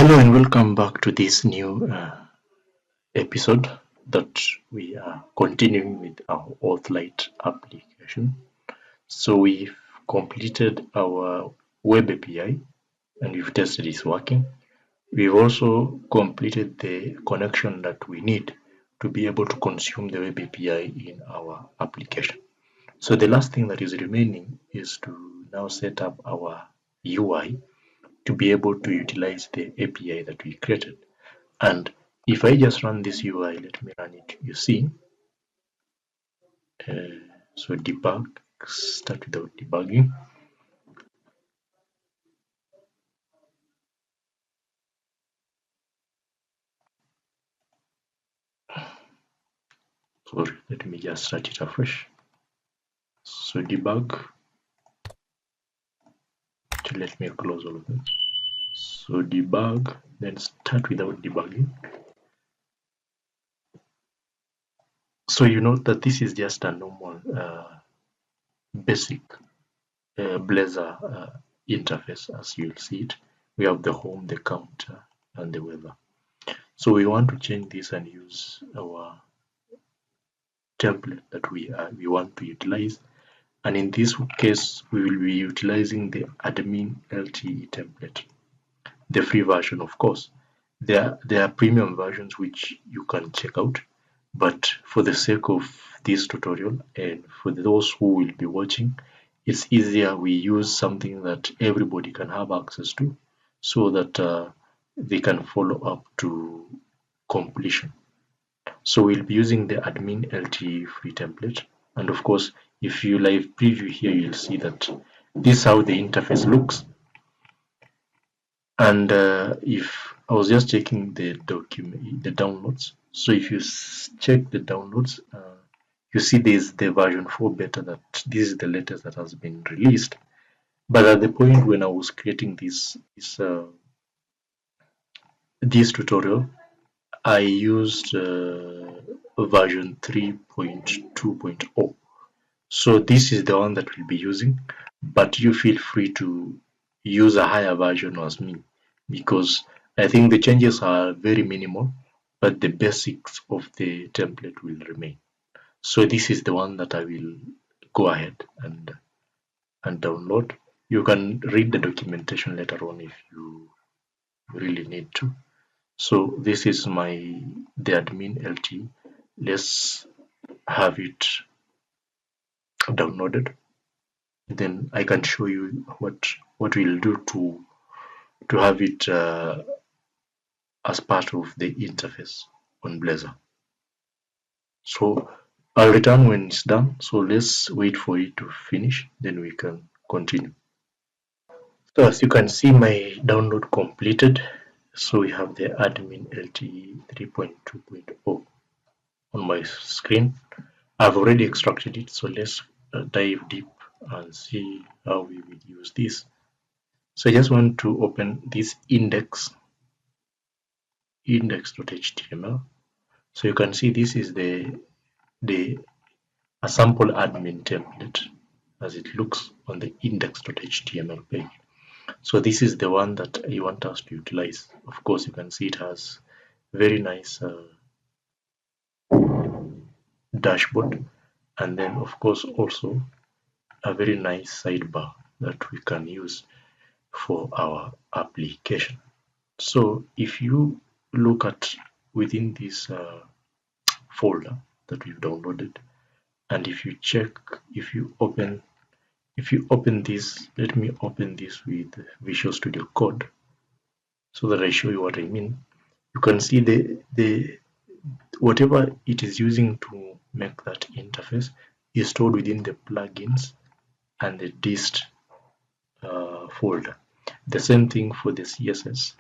Hello and welcome back to this new episode that we are continuing with our Auth-Lite application. So we've completed our web API and we've tested it's working. We've also completed the connection that we need to be able to consume the web API in our application. So the last thing that is remaining is to now set up our UI to be able to utilize the API that we created. And if I just run this UI, let me run it, you see. So debug, start without debugging. Sorry, let me just start it afresh. So debug, to let me close all of them. So debug, then start without debugging. So you note that this is just a normal basic Blazor interface as you'll see it. We have the home, the counter, and the weather. So we want to change this and use our template that we want to utilize, and in this case we will be utilizing the ADMINLTE template, the free version. Of course, there are premium versions which you can check out, but for the sake of this tutorial and for those who will be watching, it's easier we use something that everybody can have access to, so that they can follow up to completion. So we'll be using the ADMINLTE free template, and of course if you live preview here, you'll see that this is how the interface looks. And if I was just checking the document, the downloads, so if you check the downloads, you see there's the version 4 beta, that this is the latest that has been released. But at the point when I was creating this tutorial, I used version 3.2.0. So this is the one that we'll be using, but you feel free to use a higher version as me, because I think the changes are very minimal, but the basics of the template will remain. So this is the one that I will go ahead and download. You can read the documentation later on if you really need to. So this is the ADMINLTE. Let's have it downloaded, then I can show you what we'll do to have it as part of the interface on Blazor. So I'll return when it's done. So let's wait for it to finish, then we can continue. So as you can see, my download completed. So we have the ADMINLTE 3.2.0 on my screen. I've already extracted it, so let's dive deep and see how we will use this. So I just want to open this index.html. So you can see this is a sample admin template as it looks on the index.html page. So this is the one that I want us to utilize. Of course, you can see it has very nice dashboard, and then of course also a very nice sidebar that we can use for our application. So if you look at within this folder that we've downloaded, and if you open this, let me open this with Visual Studio Code so that I show you what I mean. You can see the whatever it is using to make that interface is stored within the plugins and the dist folder. The same thing for the CSS.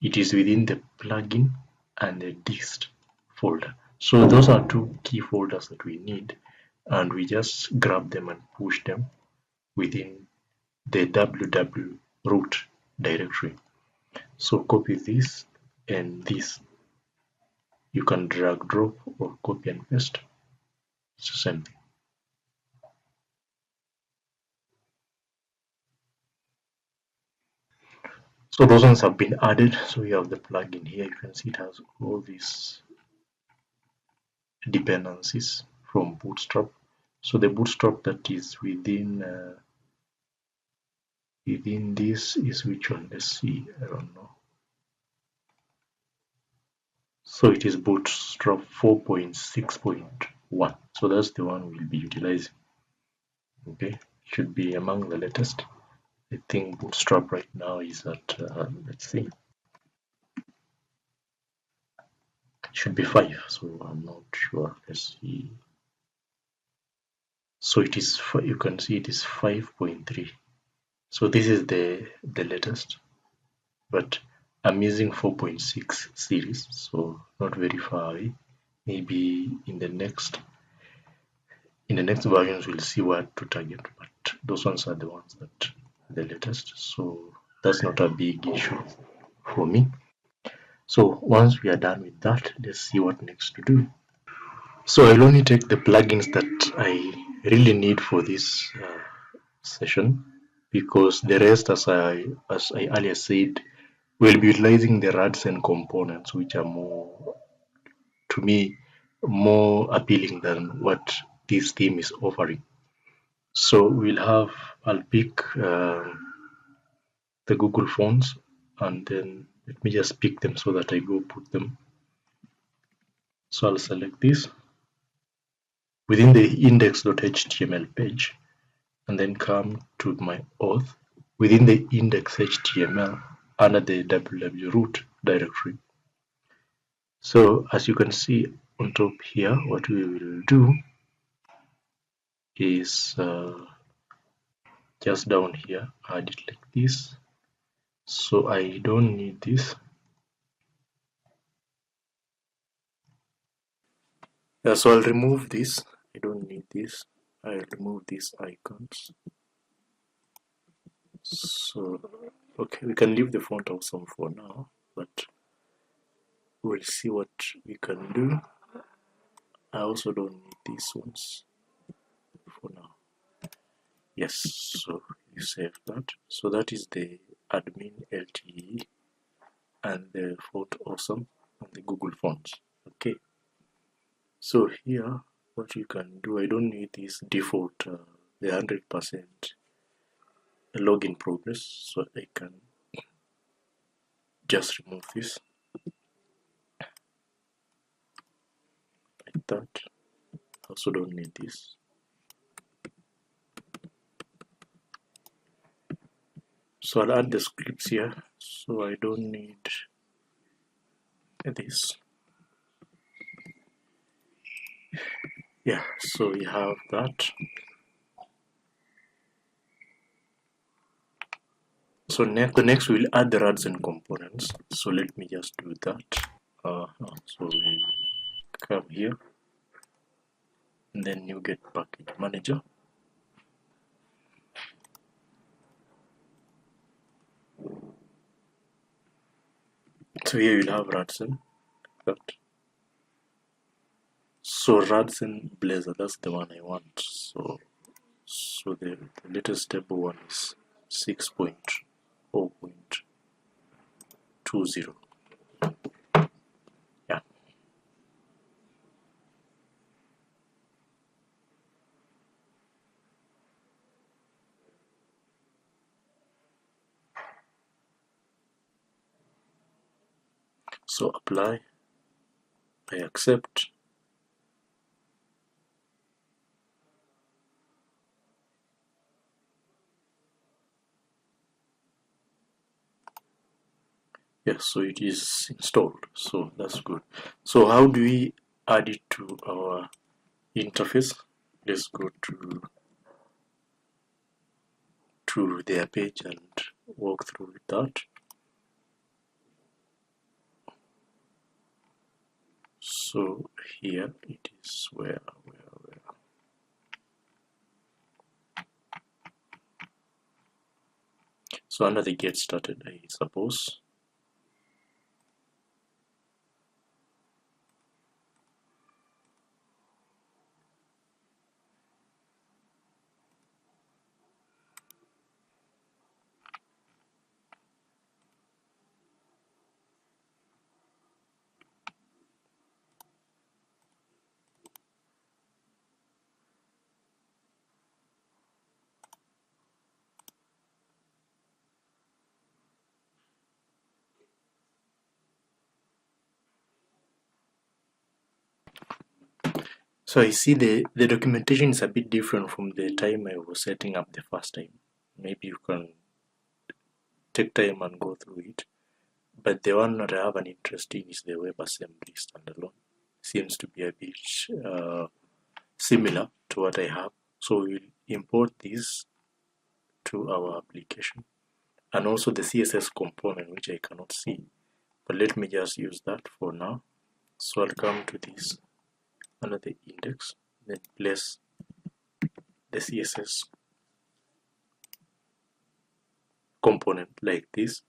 It is within the plugin and the dist folder. So those are two key folders that we need, and we just grab them and push them within the www root directory. So copy this and this. You can drag, drop, or copy and paste. It's the same thing. So those ones have been added. So we have the plugin here. You can see it has all these dependencies from Bootstrap. So the Bootstrap that is within this is which one? Let's see. I don't know. So it is Bootstrap 4.6.1. So that's the one we'll be utilizing. Okay, should be among the latest. I think Bootstrap right now is at let's see. Should be 5, so I'm not sure. Let's see. So it is, you can see it is 5.3. So this is the latest, but I'm using 4.6 series, so not very far away. Maybe in the next versions we'll see what to target, but those ones are the ones that the latest, so that's not a big issue for me. So once we are done with that, let's see what next to do. So I'll only take the plugins that I really need for this session, because the rest, as I earlier said, we'll be utilizing the RADs and components, which are more, to me, more appealing than what this theme is offering. So I'll pick the Google fonts, and then let me just pick them so that I go put them. So I'll select this within the index.html page, and then come to my auth within the index.html under the www.root directory. So as you can see on top here, what we will do is just down here, add it like this. So I don't need this. So I'll remove this. I don't need this. I'll remove these icons. So okay, we can leave the font awesome for now, but we'll see what we can do. I also don't need these ones for now. Yes, so you save that. So that is the ADMINLTE and the font awesome and the Google fonts. Okay, so here what you can do, I don't need this default the 100% login progress, so I can just remove this like that. I also don't need this. So I'll add the scripts here, so I don't need this. Yeah, so we have that. So next we'll add the RADs and components. So let me just do that. So we come here, and then you get package manager. So here you'll have RADs and that. So RADs and Blazor, that's the one I want. So the latest stable one is 6.0.20. Yeah. So apply. I accept. Yes, so it is installed. So that's good. So how do we add it to our interface? Let's go to their page and walk through that. So here it is where. So under the get started, I suppose. So I see the documentation is a bit different from the time I was setting up the first time. Maybe you can take time and go through it. But the one that I have an interest in is the WebAssembly standalone. Seems to be a bit similar to what I have. So we'll import this to our application. And also the CSS component, which I cannot see. But let me just use that for now. So I'll come to this under the index, then place the CSS component like this.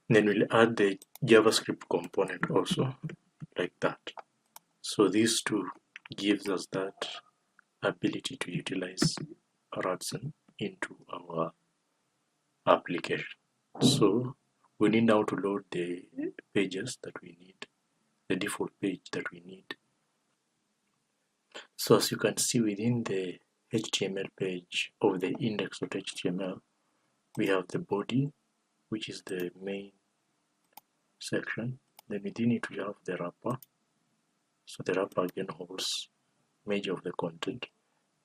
Then we'll add the JavaScript component also like that. So these two gives us that ability to utilize Radson into our application. So we need now to load the pages that we need, the default page that we need. So as you can see within the HTML page of the index.html, we have the body, which is the main section. Then within it we have the wrapper. So the wrapper again holds major of the content.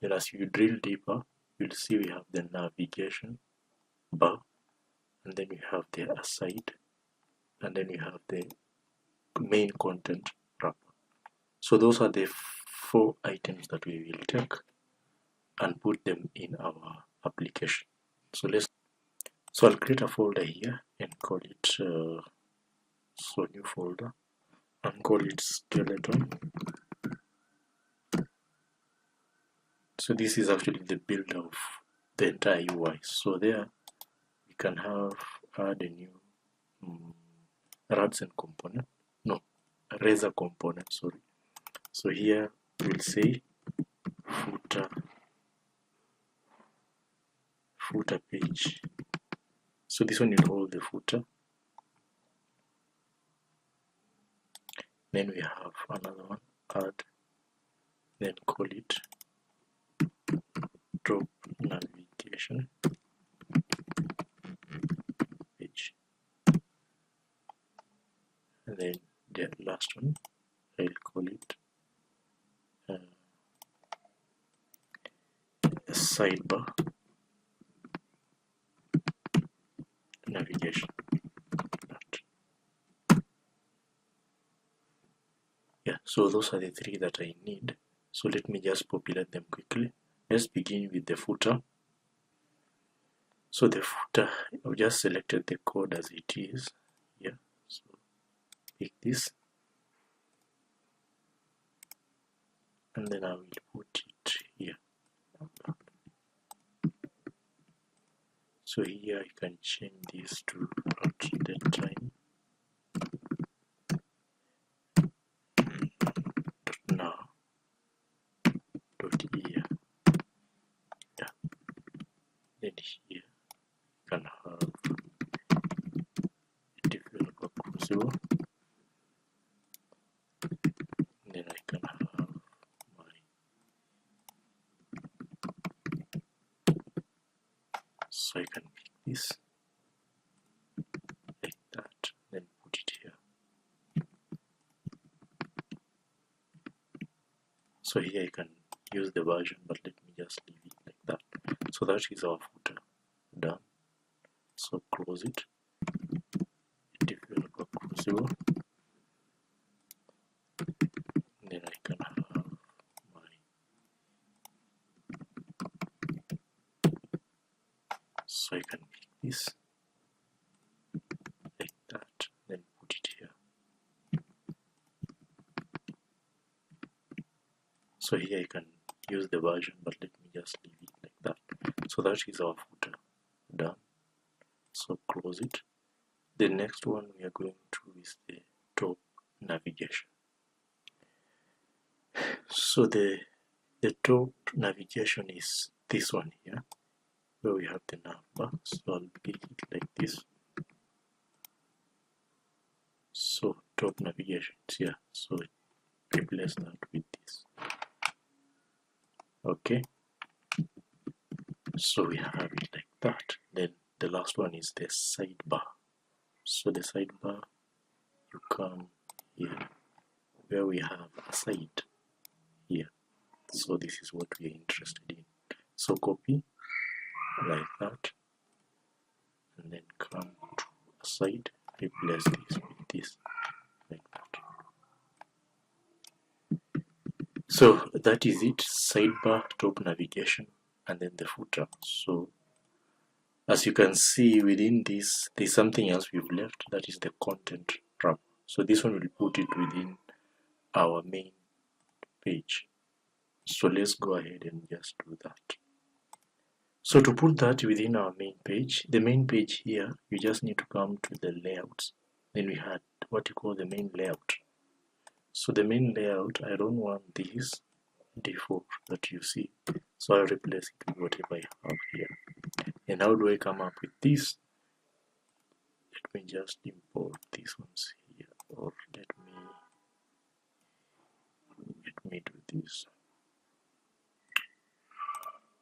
Then as you drill deeper, you'll see we have the navigation bar, and then we have the aside, and then we have the main content wrapper. So those are the 4 items that we will take and put them in our application. So I'll create a folder here and call it so new folder and call it skeleton. So this is actually the build of the entire UI. So there we can add a new Radson component, no, razor component, sorry. So here we'll say footer page. So this one will hold the footer. Then we have another one, add, then call it drop navigation page. And then the last one, I'll call it sidebar navigation. Yeah, so those are the 3 that I need. So let me just populate them quickly. Let's begin with the footer. So the footer, I've just selected the code as it is. Yeah, so pick this, and then I will put it here. So here I can change this to .NET9 .now .here. Yeah, then here you can have a developer crucible. Then I can have my, so I can pick this like that, then put it here. So here I can use the version, but let me just leave it like that. So that is our footer done. So close it. Developer crucible. Then I can have my, so I can pick this like that, then put it here. So here I can use the version, but let me just leave it like that. So that is our footer done. So close it. The next one we are going to is the top navigation. So the top navigation is this one here, where we have the nav bar. So I'll pick it like this. So top navigation is here. So replace that with this. Okay. So we have it like that. Then the last one is the sidebar. So the sidebar, you come here where we have aside. here. So this is what we are interested in. So copy like that, and then come to a side, replace this with this like that. So that is it, sidebar, top navigation, and then the footer. So as you can see within this, there's something else we've left, that is the content wrapper. So this one will put it within our main page. So let's go ahead and just do that. So to put that within our main page, the main page here, you just need to come to the layouts. Then we had what you call the main layout. So the main layout, I don't want this default that you see. So I'll replace it with whatever I have here. And how do I come up with this? Let me just import these ones here, or let me do this.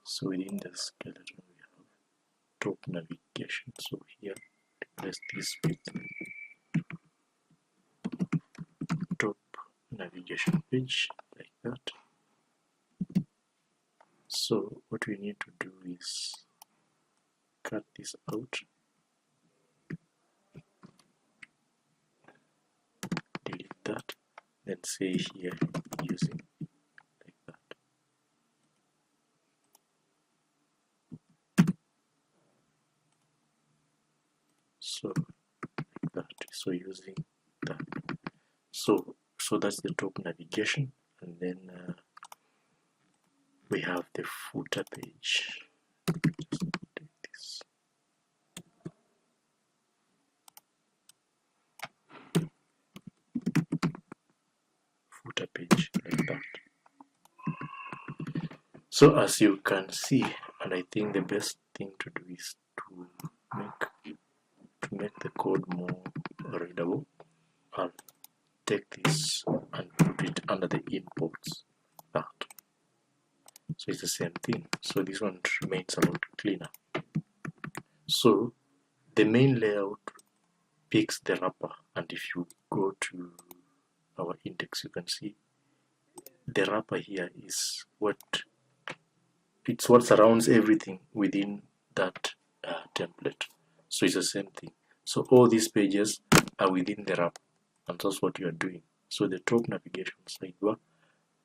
So within the skeleton we have top navigation. So here replace this with top navigation page like that. So what we need to do is cut this out, delete that, then say here using like that. So like that. So using that. So that's the top navigation, and then we have the footer page. Just take this. Footer page like that. So as you can see, and I think the best thing to do is to make the code more readable, I'll take this and put it under the imports. That. So it's the same thing. So this one remains a lot cleaner. So the main layout picks the wrapper, and if you go to our index, you can see the wrapper here is what surrounds everything within that template. So it's the same thing. So all these pages are within the wrapper, and that's what you are doing. So the top navigation sidebar,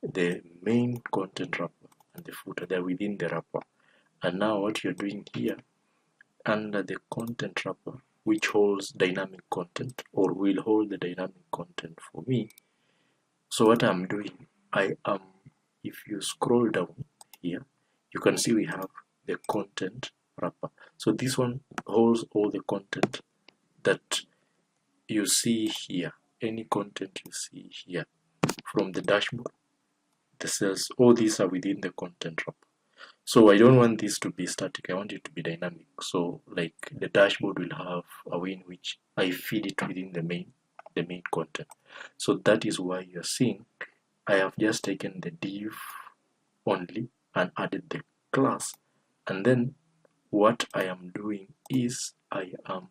the main content wrapper, and the footer, they're within the wrapper. And now what you're doing here, under the content wrapper, which holds dynamic content, or will hold the dynamic content for me. So what I'm doing, if you scroll down here, you can see we have the content wrapper. So this one holds all the content that you see here, any content you see here, from the dashboard, the cells, all these are within the content wrapper. So I don't want this to be static, I want it to be dynamic. So like the dashboard will have a way in which I feed it within the main content. So that is why you're seeing I have just taken the div only and added the class, and then what I am doing is I am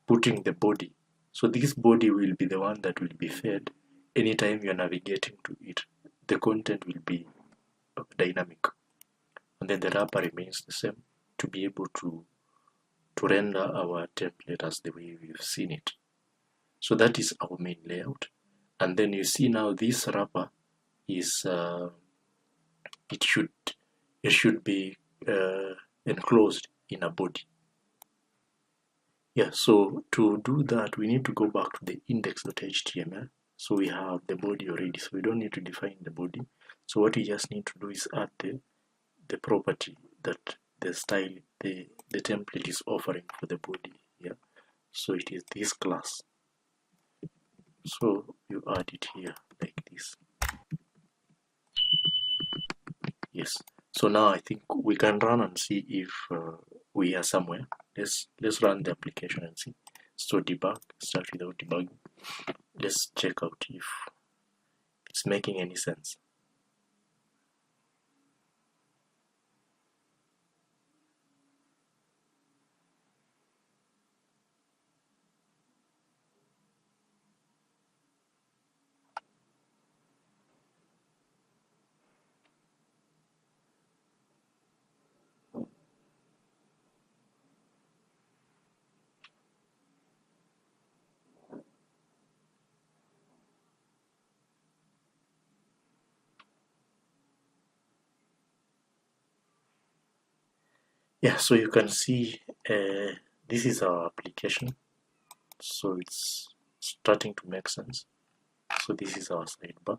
putting the body. So this body will be the one that will be fed anytime you're navigating to it. The content will be dynamic, and then the wrapper remains the same to be able to render our template as the way we've seen it. So that is our main layout, and then you see now this wrapper is it should be enclosed in a body. Yeah, so to do that we need to go back to the index.html. So we have the body already, so we don't need to define the body. So what we just need to do is add the property that the style, the template is offering for the body here. So it is this class. So you add it here like this. Yes. So now I think we can run and see if we are somewhere. Let's run the application and see. So debug, start without debugging. Let's check out if it's making any sense. Yeah, so you can see this is our application, so it's starting to make sense. So this is our sidebar.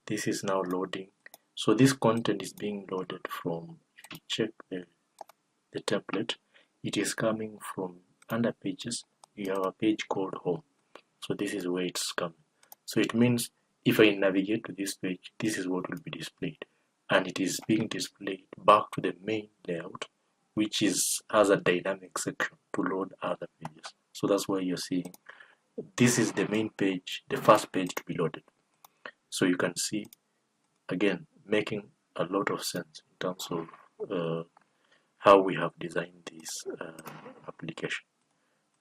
This is now loading. So this content is being loaded from, if you check the template, it is coming from under pages. You have a page called home. So this is where it's coming. So it means if I navigate to this page, this is what will be displayed. And it is being displayed back to the main layout, which has a dynamic section to load other pages. So that's why you're seeing this is the main page, the first page to be loaded. So you can see, again, making a lot of sense in terms of how we have designed this application.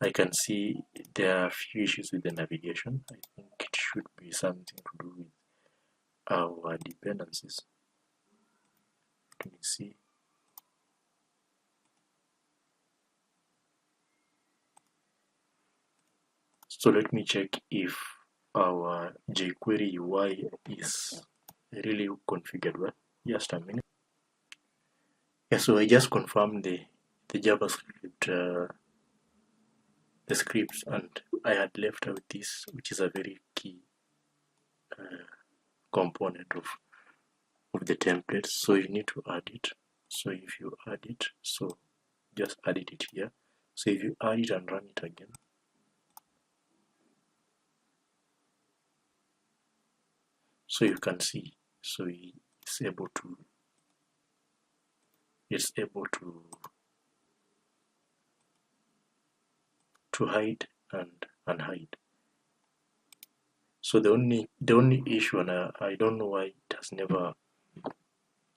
I can see there are a few issues with the navigation. I think it should be something to do with our dependencies. Let me see. So let me check if our jQuery UI is really configured well. Just a minute. Yeah, so I just confirmed the JavaScript, the scripts, and I had left out this, which is a very key component of the template. So you need to add it. So if you add it, so just added it here. So if you add it and run it again, so you can see, so it's able to hide and unhide. So the only issue, and I don't know why it has never,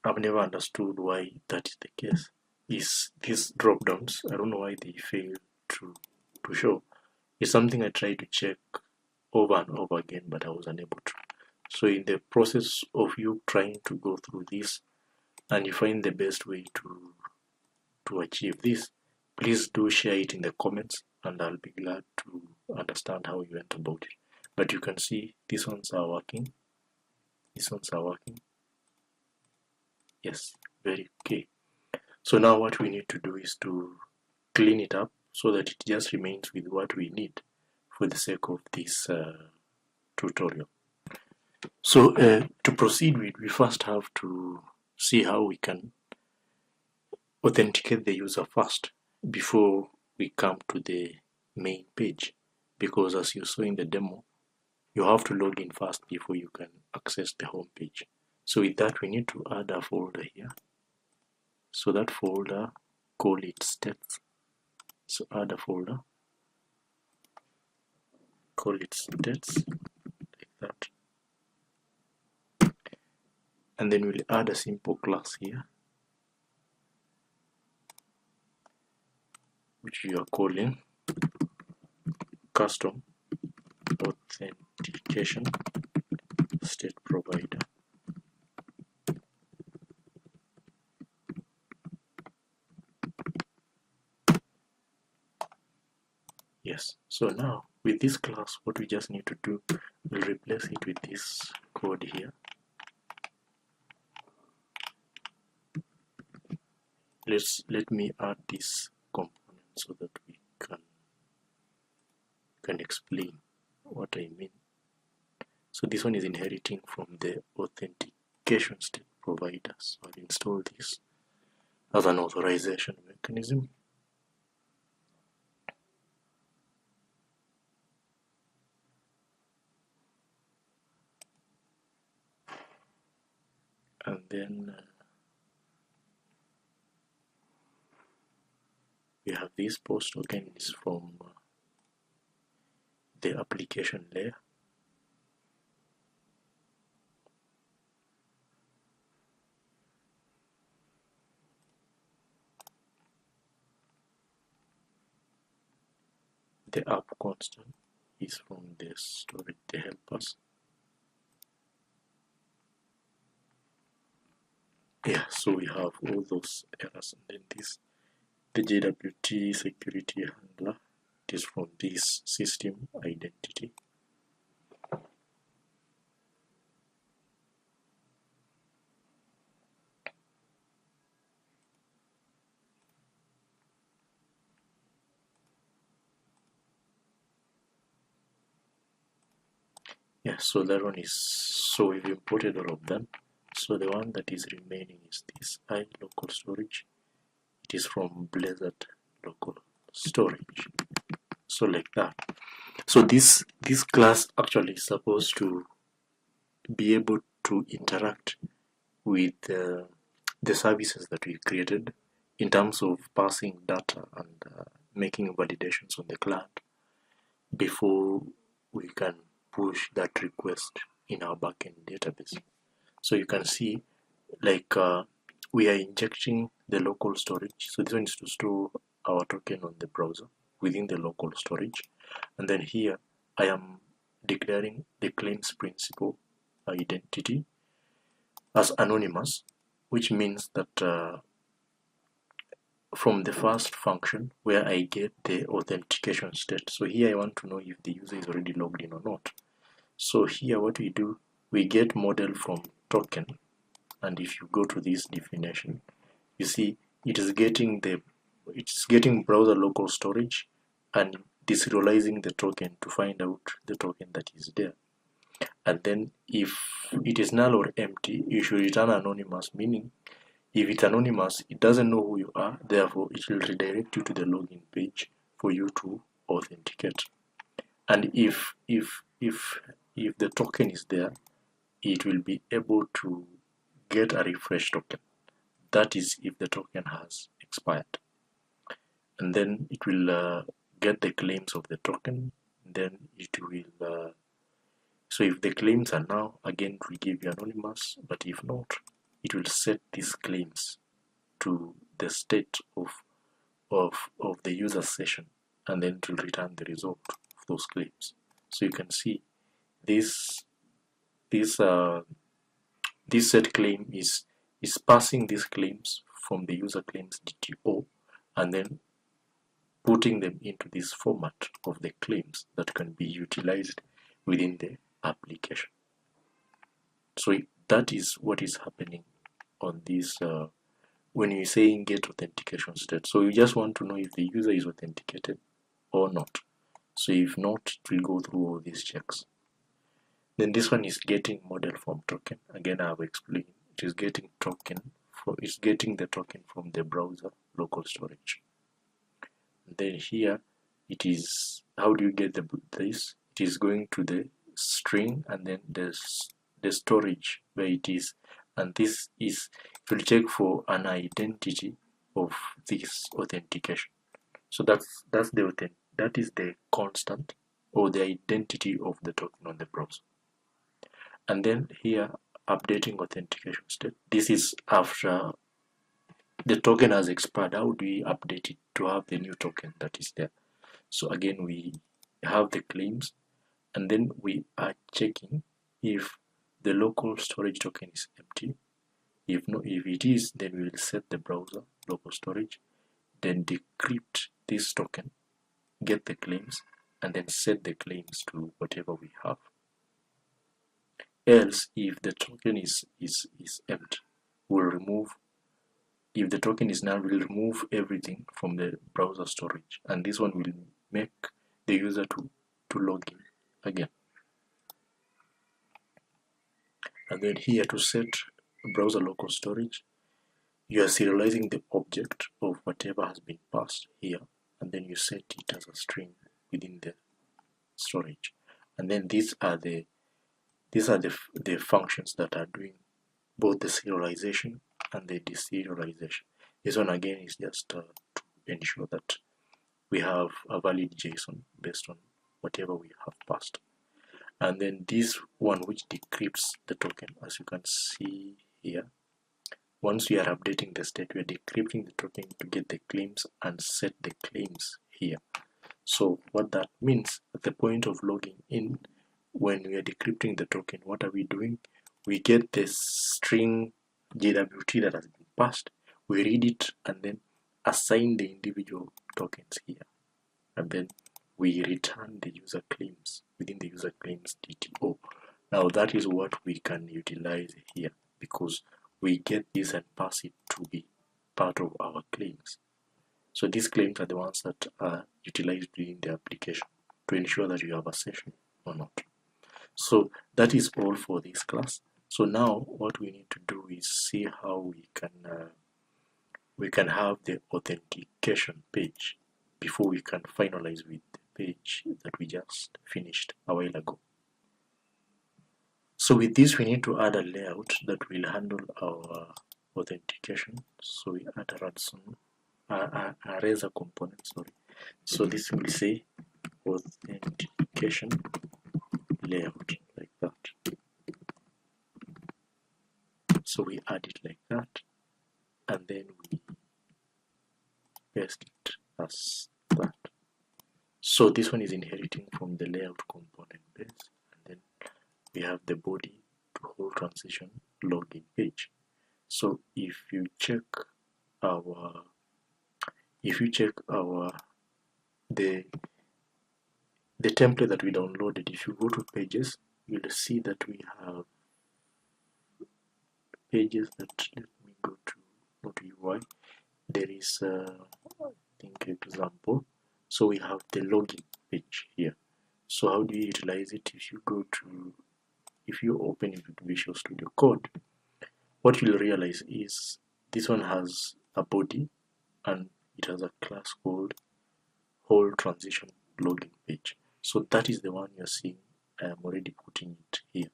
I've never understood why that is the case, is these drop downs. I don't know why they fail to show. It's something I tried to check over and over again, but I was unable to. So in the process of you trying to go through this and you find the best way to achieve this, please do share it in the comments and I'll be glad to understand how you went about it. But you can see these ones are working. These ones are working. Yes, very okay. So now what we need to do is to clean it up so that it just remains with what we need for the sake of this tutorial. So to proceed with, we first have to see how we can authenticate the user first before we come to the main page, because as you saw in the demo, you have to log in first before you can access the home page. So with that, we need to add a folder here. So that folder, call it steps. So add a folder, call it steps, like that. And then we'll add a simple class here, which we are calling custom authentication state provider. Yes, so now with this class, what we just need to do, we'll replace it with this code here. Let me add this component so that we can explain what I mean. So this one is inheriting from the authentication state provider. So I'll install this as an authorization mechanism. And then we have this post token is from the application layer. The app constant is from the storage, the helpers. Yeah, so we have all those errors, and then this, the JWT security handler, it is from this system identity. Yeah, so that one is, so we've imported all of them. So the one that is remaining is this I local storage. It is from Blazor local storage. So like that. So this class actually is supposed to be able to interact with the services that we created in terms of passing data and making validations on the client before we can push that request in our backend database. So you can see, like, we are injecting the local storage. So this one is to store our token on the browser within the local storage. And then here I am declaring the claims principal identity as anonymous, which means that from the first function where I get the authentication state. So here I want to know if the user is already logged in or not. So here what we do, we get model from token, and if you go to this definition, you see it's getting browser local storage and deserializing the token to find out the token that is there. And then if it is null or empty, you should return anonymous, meaning if it's anonymous, it doesn't know who you are, therefore it will redirect you to the login page for you to authenticate. And if the token is there, it will be able to get a refresh token. That is if the token has expired. And then it will get the claims of the token. Then it will so if the claims are now, again it will give you anonymous, but if not, it will set these claims to the state of the user session, and then it will return the result of those claims. So you can see this set claim is passing these claims from the user claims DTO and then putting them into this format of the claims that can be utilized within the application. So that is what is happening on this when you're saying get authentication state. So you just want to know if the user is authenticated or not. So if not, it will go through all these checks. Then this one is getting model from token. Again, I have explained it is getting it's getting the token from the browser local storage. And then here it is, how do you get this? It is going to the string and then there's the storage where it is, and this is, it will check for an identity of this authentication. So that is the constant or the identity of the token on the browser. And then here updating authentication state. This is after the token has expired. How do we update it to have the new token that is there? So again, we have the claims, and then we are checking if the local storage token is empty. If it is, then we will set the browser local storage, then decrypt this token, get the claims, and then set the claims to whatever we have. Else, if the token is empty, we'll remove. If the token is null, we'll remove everything from the browser storage, and this one will make the user to log in again. And then here to set browser local storage, you are serializing the object of whatever has been passed here, and then you set it as a string within the storage. And then these are the functions that are doing both the serialization and the deserialization. This one again is just to ensure that we have a valid JSON based on whatever we have passed. And then this one which decrypts the token, as you can see here, once we are updating the state, we are decrypting the token to get the claims and set the claims here. So what that means, at the point of logging in, when we are decrypting the token, what are we doing? We get the string JWT that has been passed, we read it and then assign the individual tokens here, and then we return the user claims within the user claims DTO. Now that is what we can utilize here, because we get this and pass it to be part of our claims. So these claims are the ones that are utilized within the application to ensure that you have a session or not. So that is all for this class. So now what we need to do is see how we can have the authentication page before we can finalize with the page that we just finished a while ago. So with this, we need to add a layout that will handle our authentication. So we add a razor component, sorry. So this will say authentication layout, like that. So we add it like that, and then we paste it as that. So this one is inheriting from the layout component base, and then we have the body to whole transition login page. So if you check the template that we downloaded, if you go to pages, you'll see that we have pages that, let me go to UI. There is I think example. So we have the login page here. So how do you utilize it? If you open it with Visual Studio Code, what you'll realize is this one has a body and it has a class called whole transition login page. So that is the one you're seeing. I am already putting it here.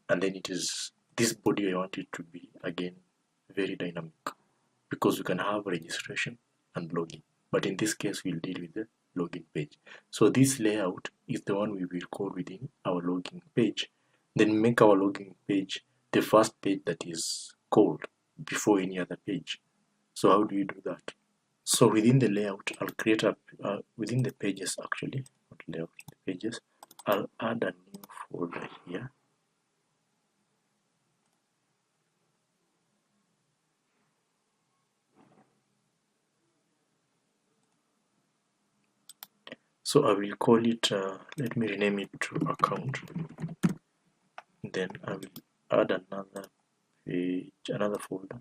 And then it is this body I want it to be, again, very dynamic, because you can have registration and login. But in this case, we'll deal with the login page. So this layout is the one we will call within our login page. Then make our login page the first page that is called before any other page. So how do you do that? So within the layout, I'll create within the pages, actually, not layout, the pages, I'll add a new folder here. So I will call it, let me rename it to account. Then I will add another page, another folder,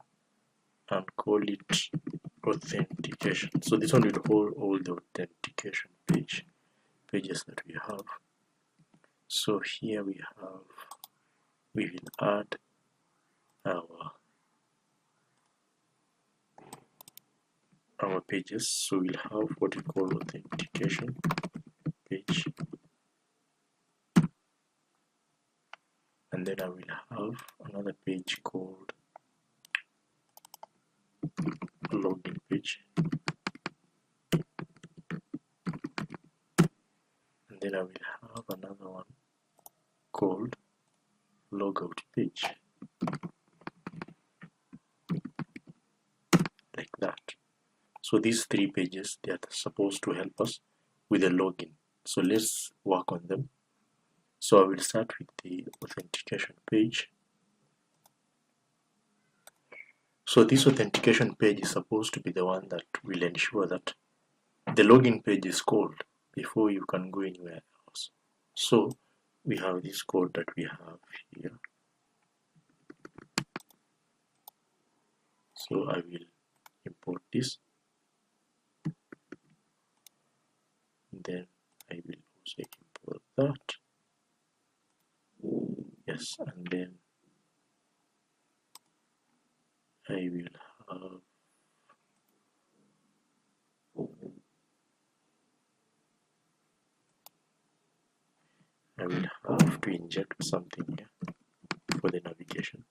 and call it authentication. So this one will hold all the authentication pages that we have. So here we will add our pages. So we'll have what we call authentication page, and then I will have another page called login page, and then I will have another one called logout page, like that. So these three pages, they are supposed to help us with the login. So let's work on them. So I will start with the authentication page. So this authentication page is supposed to be the one that will ensure that the login page is called before you can go anywhere else. So we have this code that we have here. So I will import this. Then I will also import that. Yes, and then I will have to inject something here for the navigation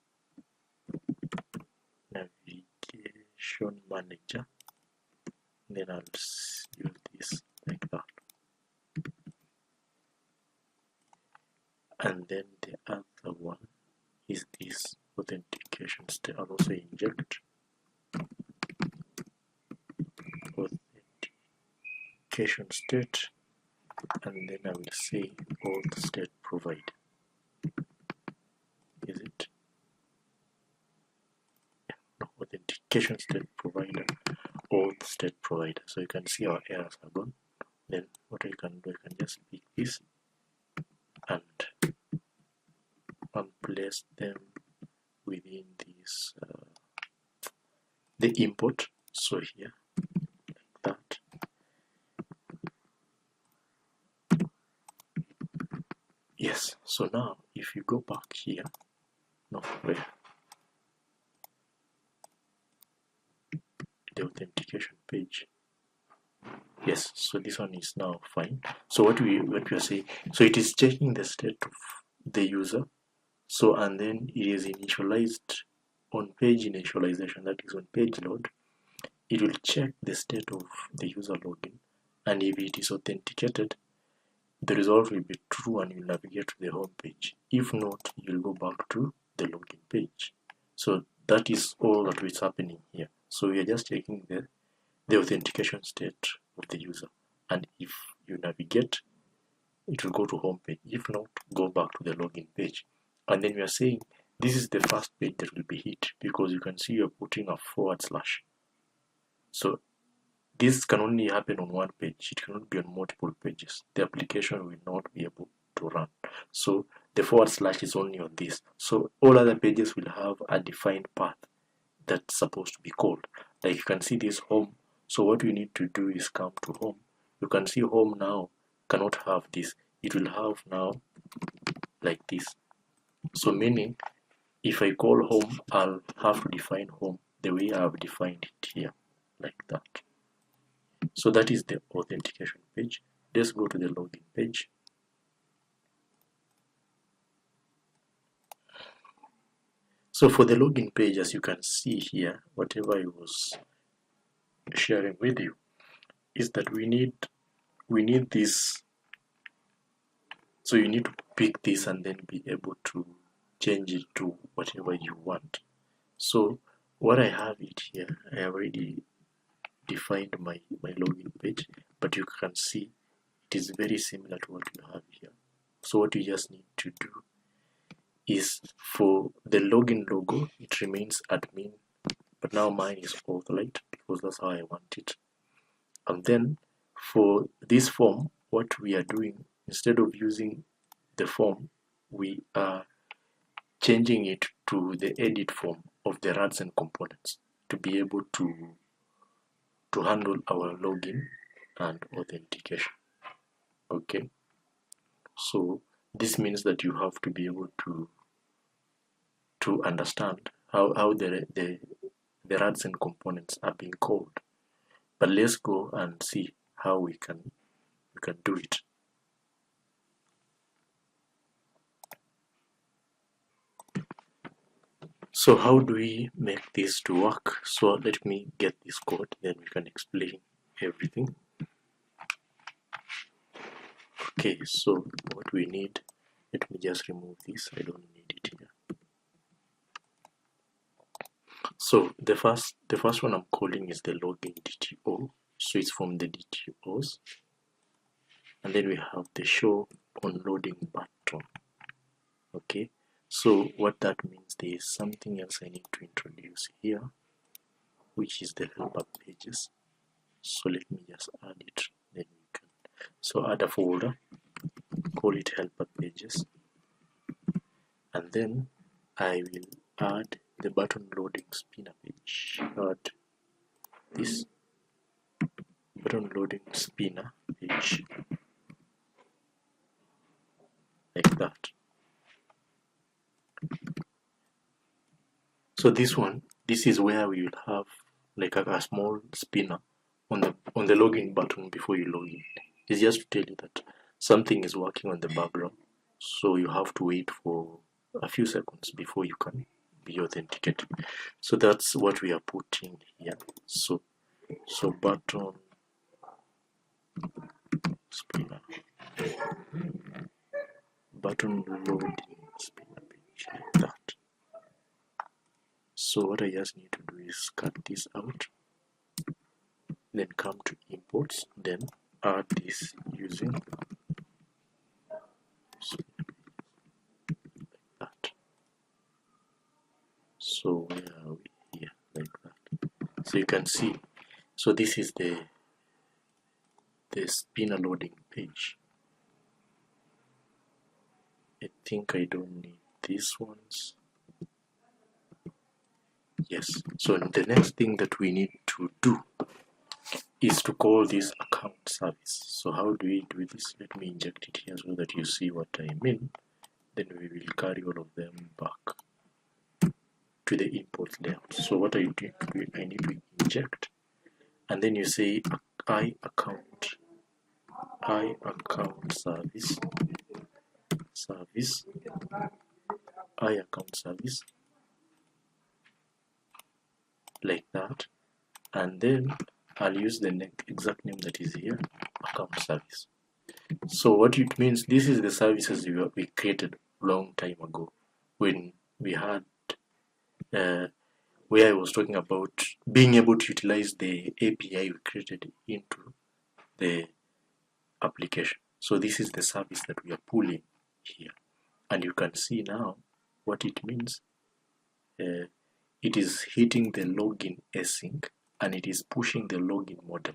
manager. Then I'll use this like that. And then the other one is this authentication state. I'll also inject authentication state, and then I will say auth state provider. Is it? Yeah, no, authentication state provider, auth state provider. So you can see our errors are gone. Then what I can do, I can just pick this and place them within this the import. So here, like that. Yes, so now if you go back here, no, wait, the authentication page. Yes, so this one is now fine. So what we are saying, so it is checking the state of the user. So and then it is initialized on page initialization, that is on page load. It will check the state of the user login, and if it is authenticated, the result will be true and you navigate to the home page. If not, you'll go back to the login page. So that is all that is happening here. So we are just checking the authentication state of the user, and if you navigate, it will go to home page. If not, go back to the login page. And then we are saying this is the first page that will be hit, because you can see you're putting a /. So this can only happen on one page. It cannot be on multiple pages. The application will not be able to run. So the / is only on this. So all other pages will have a defined path that's supposed to be called. Like you can see this home. So what we need to do is come to home. You can see home now cannot have this. It will have now like this. So meaning if I call home, I'll have to define home the way I have defined it here, like that. So that is the authentication page. Let's go to the login page. So for the login page, as you can see here, whatever I was sharing with you is that we need this. So you need to pick this and then be able to change it to whatever you want. So what I have it here, I have already defined my login page, but you can see it is very similar to what you have here. So what you just need to do is for the login logo, it remains admin, but now mine is authorized because that's how I want it. And then for this form, what we are doing, instead of using the form, we are changing it to the edit form of the RADs and components to be able to handle our login and authentication. Okay, so this means that you have to be able to understand how the RADs and components are being called. But let's go and see how we can do it. So how do we make this to work? So let me get this code, then we can explain everything. Okay, so what we need, let me just remove this, I don't need it here. So the first one I'm calling is the login DTO. So it's from the DTOs. And then we have the show onloading button. Okay, so what that means, there is something else I need to introduce here, which is the helper pages. So let me just add it, then we can. So add a folder, call it helper pages, and then I will add the button loading spinner page. Add this button loading spinner page like that. So this is where we will have like a small spinner on the login button before you log in. It's just to tell you that something is working on the background, so you have to wait for a few seconds before you can be authenticated. So that's what we are putting here. So button spinner, button loading spinner page like that. So what I just need to do is cut this out, then come to imports, then add this using like that. So where are we here? Like that. So you can see, so this is the spinner loading page. I think I don't need these ones. Yes, so the next thing that we need to do is to call this account. account service. So how do we do this? Let me inject it here so that you see what I mean. Then we will carry all of them back to the import layout. So what I do, I need to inject, and then you say I account service I account service, like that, and then I'll use the exact name that is here, account service. So what it means, this is the services we created long time ago when we had where I was talking about being able to utilize the API we created into the application. So this is the service that we are pulling here, and you can see now what it means. It is hitting the login async and it is pushing the login model.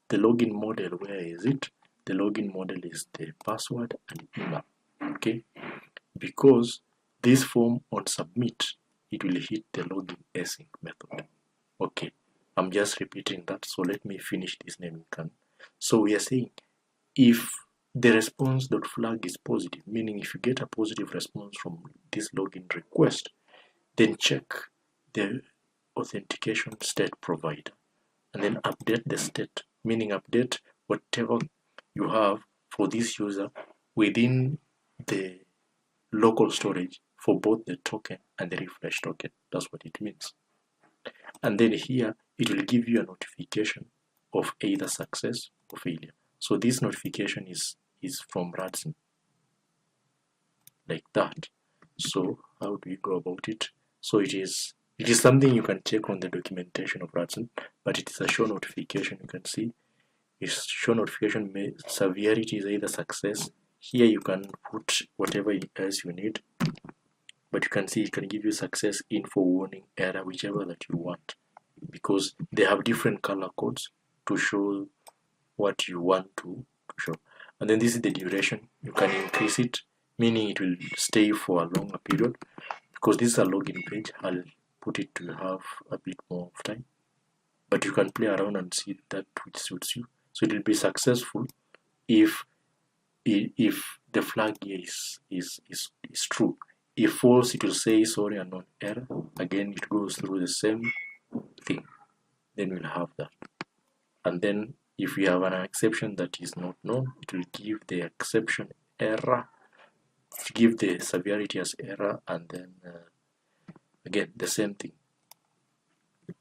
The login model, where is it? The login model is the password and email. Okay, because this form on submit, it will hit the login async method. Okay, I'm just repeating that, so let me finish this naming can. So we are saying if the response.flag is positive, meaning if you get a positive response from this login request, then check the authentication state provider and then update the state, meaning update whatever you have for this user within the local storage for both the token and the refresh token. That's what it means. And then here it will give you a notification of either success or failure. So this notification is from Radson, like that. So how do we go about it? So it is something you can check on the documentation of Radson, but it is a show notification. You can see it's show notification severity is either success. Here you can put whatever else you need, but you can see it can give you success, info, warning, error, whichever that you want, because they have different color codes to show what you want to show. And then this is the duration. You can increase it, meaning it will stay for a longer period. Because this is a login page, I'll put it to have a bit more of time, but you can play around and see that which suits you. So it will be successful if the flag here is true. If false, it will say sorry, unknown error. Again, it goes through the same thing. Then we'll have that. And then if we have an exception that is not known, it will give the exception error, to give the severity as error, and then again the same thing.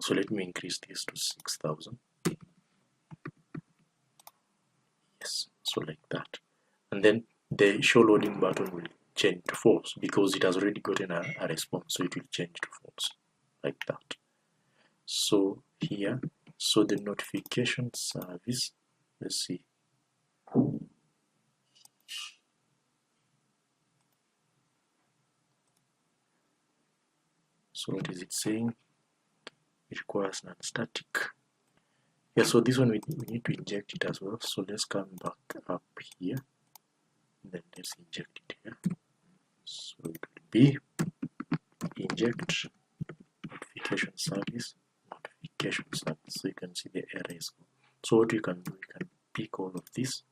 So let me increase this to 6,000. Yes, so like that. And then the show loading button will change to false because it has already gotten a response, so it will change to false, like that. So here, so the notification service, let's see. So what is it saying? It requires non-static. Yeah, so this one we need to inject it as well. So let's come back up here. Then let's inject it here. So it will be inject notification service. So you can see the error is gone. So what you can do, you can pick all of this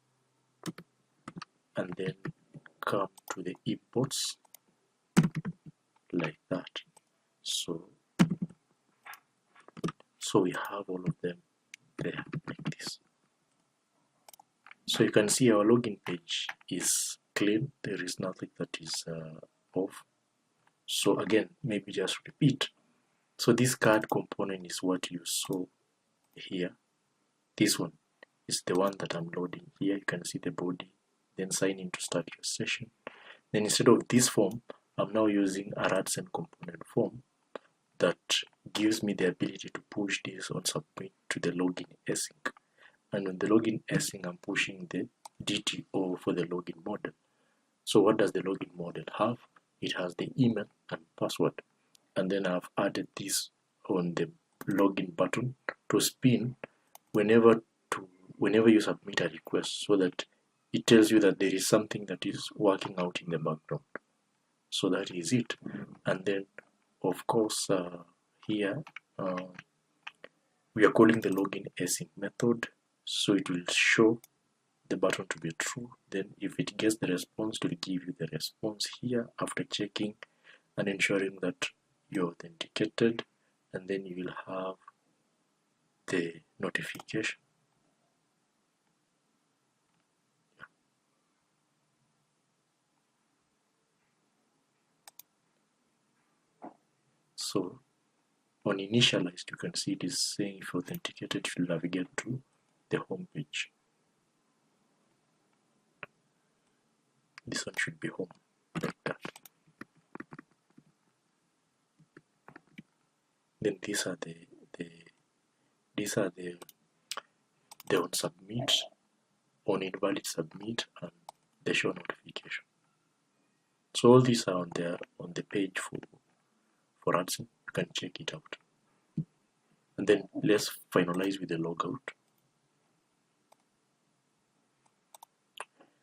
and then come to the imports like that. So we have all of them there like this. So you can see our login page is clean. There is nothing that is off. So again, maybe just repeat. So this card component is what you saw here. This one is the one that I'm loading here. You can see the body, then sign in to start your session. Then instead of this form, I'm now using a Radson component form that gives me the ability to push this on submit to the login async. And on the login async, I'm pushing the DTO for the login model. So what does the login model have? It has the email and password. And then I've added this on the login button to spin whenever you submit a request, so that it tells you that there is something that is working out in the background. So that is it. And then of course here we are calling the login async method, So it will show the button to be true. Then if it gets the response, it will give you the response here after checking and ensuring that you're authenticated, and then you will have the notification. So on initialized, you can see it is saying if authenticated, you will navigate to the home page. This one should be home, like that. Then these are the on submit, on invalid submit, and the show notification. So all these are on the page for answer. You can check it out. And then let's finalize with the logout.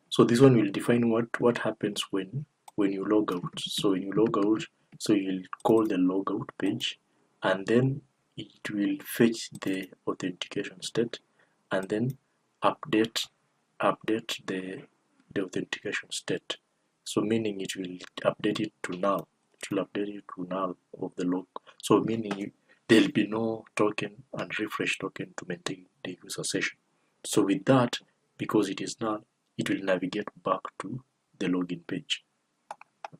So this one will define what happens when you log out. So when you log out, so you'll call the logout page, and then it will fetch the authentication state, and then update the authentication state. So meaning it will update it to null. It will update it to null of the log. So meaning there'll be no token and refresh token to maintain the user session. So with that, because it is null, it will navigate back to the login page.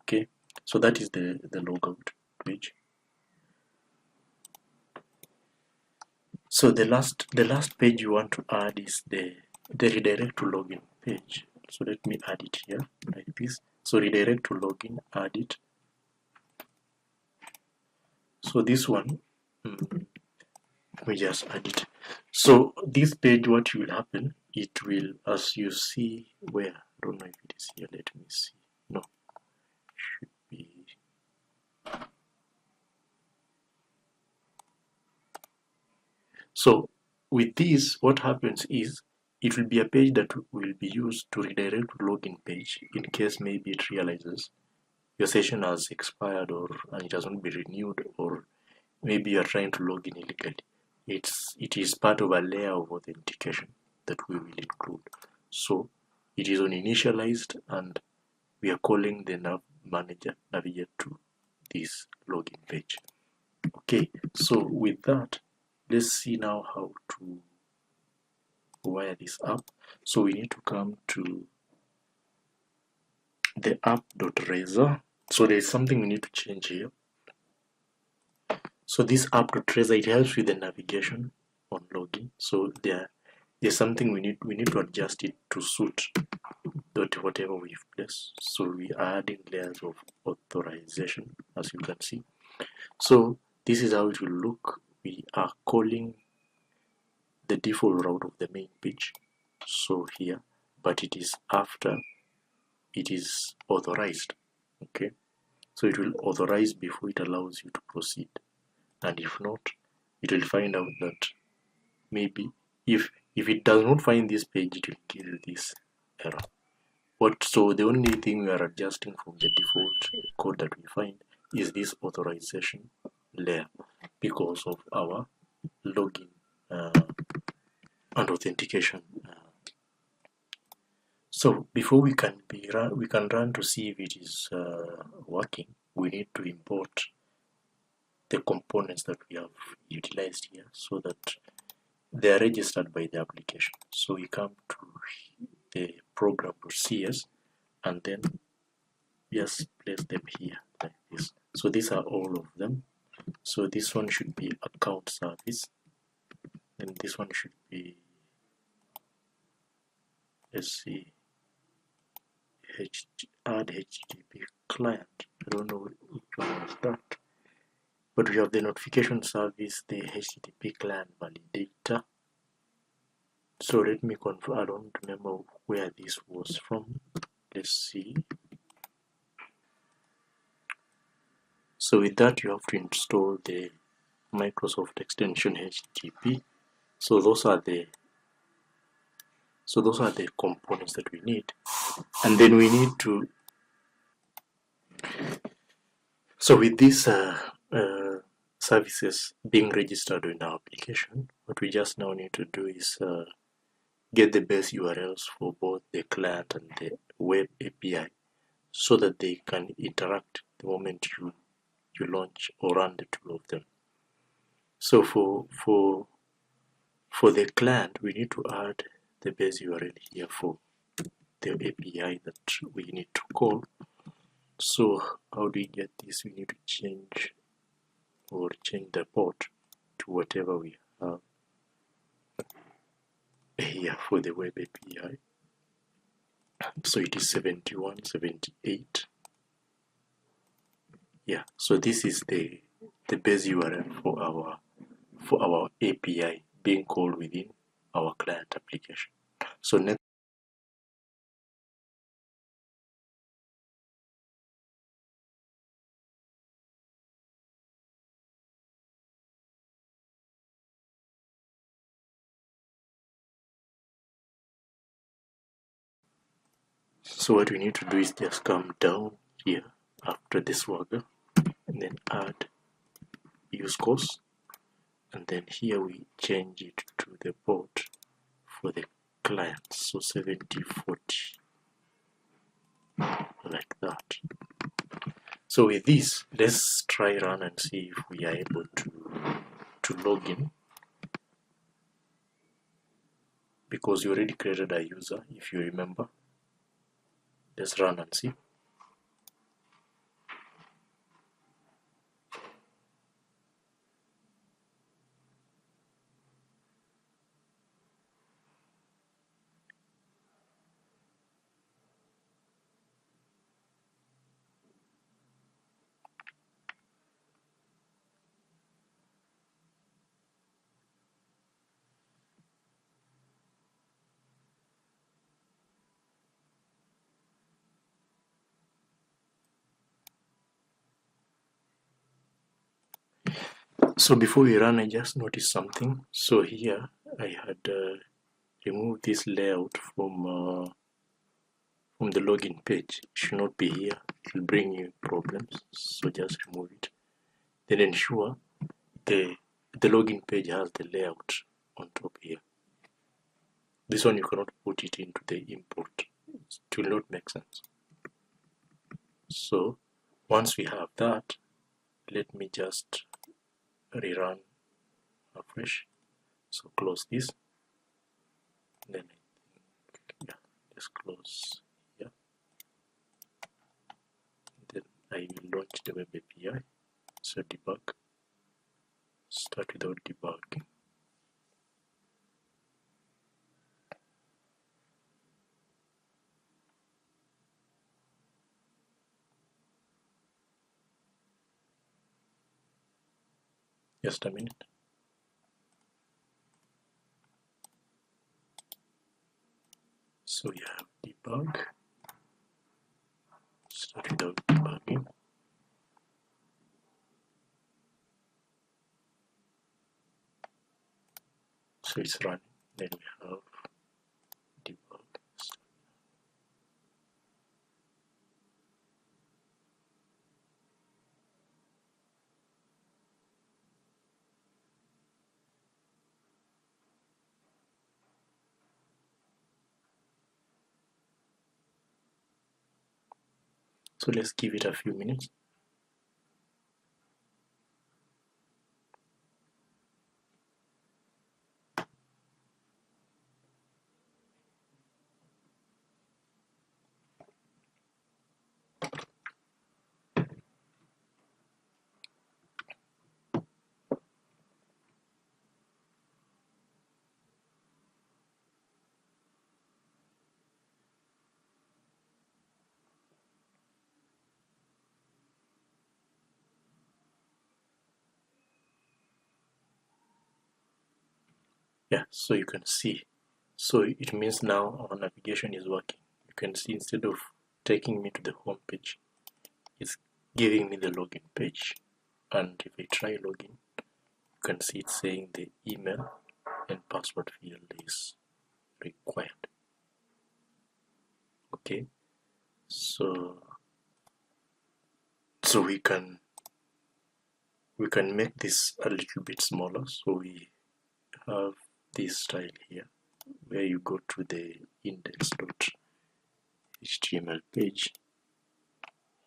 Okay, so that is the logout page. So the last page you want to add is the redirect to login page. So let me add it here like this. So redirect to login, add it. So this one, we just add it. So this page, what will happen, it will, as you see, where, I don't know if it is here, let me see. No, should be. So with this, what happens is it will be a page that will be used to redirect to login page in case maybe it realizes your session has expired and it has not been renewed, or maybe you are trying to log in illegally. It is part of a layer of authentication that we will include. So it is on initialized, and we are calling the nav manager navigate to this login page. Okay, so with that, let's see now how to wire this up. So we need to come to the app.razor. So there's something we need to change here. So this app.razor, it helps with the navigation on login. So there's something we need to adjust it to suit whatever we've placed. So we are adding layers of authorization, as you can see. So this is how it will look. We are calling the default route of the main page, so here, but it is after it is authorized. Okay, so it will authorize before it allows you to proceed, and if not, it will find out that maybe if it does not find this page, it will give you this error. So the only thing we are adjusting from the default code that we find is this authorization layer because of our login and authentication. So before we can run to see if it is working, we need to import the components that we have utilized here so that they are registered by the application. So we come to the program.cs and then just place them here like this. So these are all of them. So this one should be account service, and this one should be, let's see, add HTTP client. I don't know which one is that, but we have the notification service, the HTTP client validator. So let me confirm. I don't remember where this was from. Let's see. So with that, you have to install the Microsoft extension HTTP. So those are the components that we need, and then we need to. So with these services being registered in our application, what we just now need to do is get the base URLs for both the client and the web API so that they can interact the moment you launch or run the two of them. So for the client, we need to add the base URL here for the API that we need to call. So how do we get this? We need to change the port to whatever we have here for the web API. So it is 7178. Yeah, so this is the base URL for our API being called within our client application. So next, so what we need to do is just come down here after the Swagger and then add use course, and then here we change it to the port for the client, so 7040, like that. So with this, let's try run and see if we are able to log in, because you already created a user, if you remember. Let's run and see. So before we run, I just noticed something. So here I had removed this layout from the login page. It should not be here. It will bring you problems. So just remove it. Then ensure the login page has the layout on top here. This one you cannot put it into the import. It will not make sense. So once we have that, let me just rerun afresh. So close this. Then let's close here. Then I will launch the web API. So debug. Start without debugging. Just a minute. So we have debug. Start without debugging. So it's running. Then we have debug. So let's give it a few minutes. Yeah, so you can see. So it means now our navigation is working. You can see instead of taking me to the home page, it's giving me the login page. And if I try login, you can see it's saying the email and password field is required. Okay, so we can make this a little bit smaller. So we have this style here. where you go to the index.html page.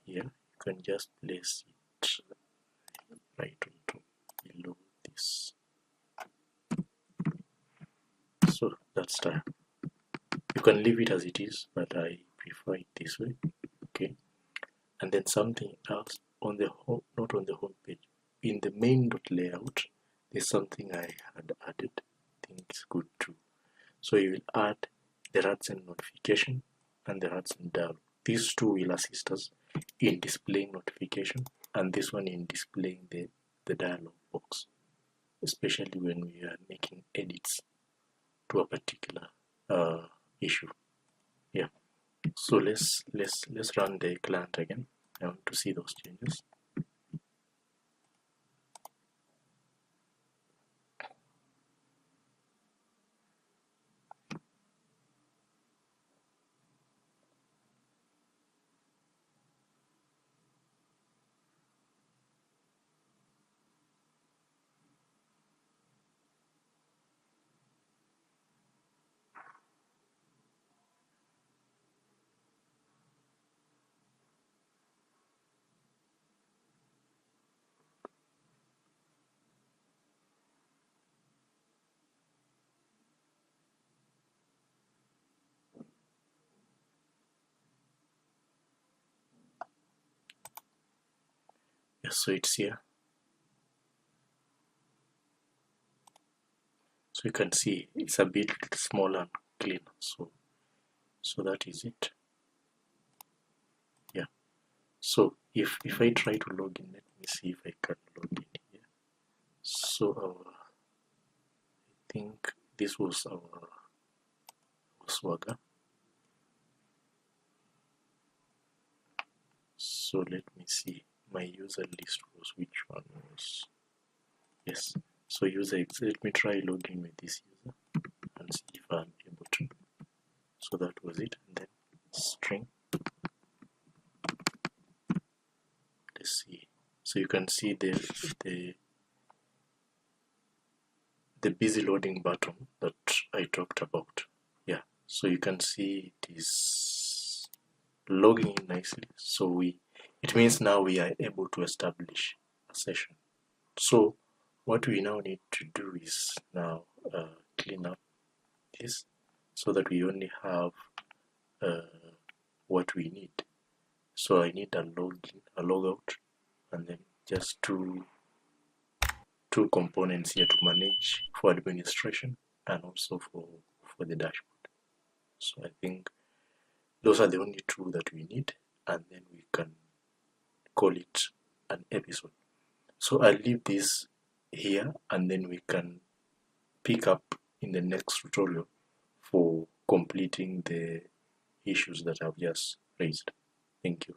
Here you can just place it right on top below this. So that's time. You can leave it as it is, but I prefer it this way. Okay. And then something else on the home, not on the home page, in the main.layout, there's something I had added. I think it's good too. So you will add the RADSEN notification and the RADSEN dialog. These two will assist us in displaying notification, and this one in displaying the dialog box, especially when we are making edits to a particular issue. Yeah. So let's run the client again. I want to see those changes. Yes, so it's here. So you can see it's a bit smaller and cleaner. So that is it. Yeah. So if I try to log in, let me see if I can log in here. So I think this was our Swagger. So let me see. My user list was, which one was? Yes. So user exit. Let me try logging with this user and see if I'm able to. So that was it. And then string. Let's see. So you can see the busy loading button that I talked about. Yeah. So you can see it is logging in nicely. So it means now we are able to establish a session. So what we now need to do is now clean up this so that we only have what we need. So I need a login, a logout, and then just two components here to manage for administration and also for the dashboard. So I think those are the only two that we need, and then we can call it an episode. So I'll leave this here, and then we can pick up in the next tutorial for completing the issues that I've just raised. Thank you.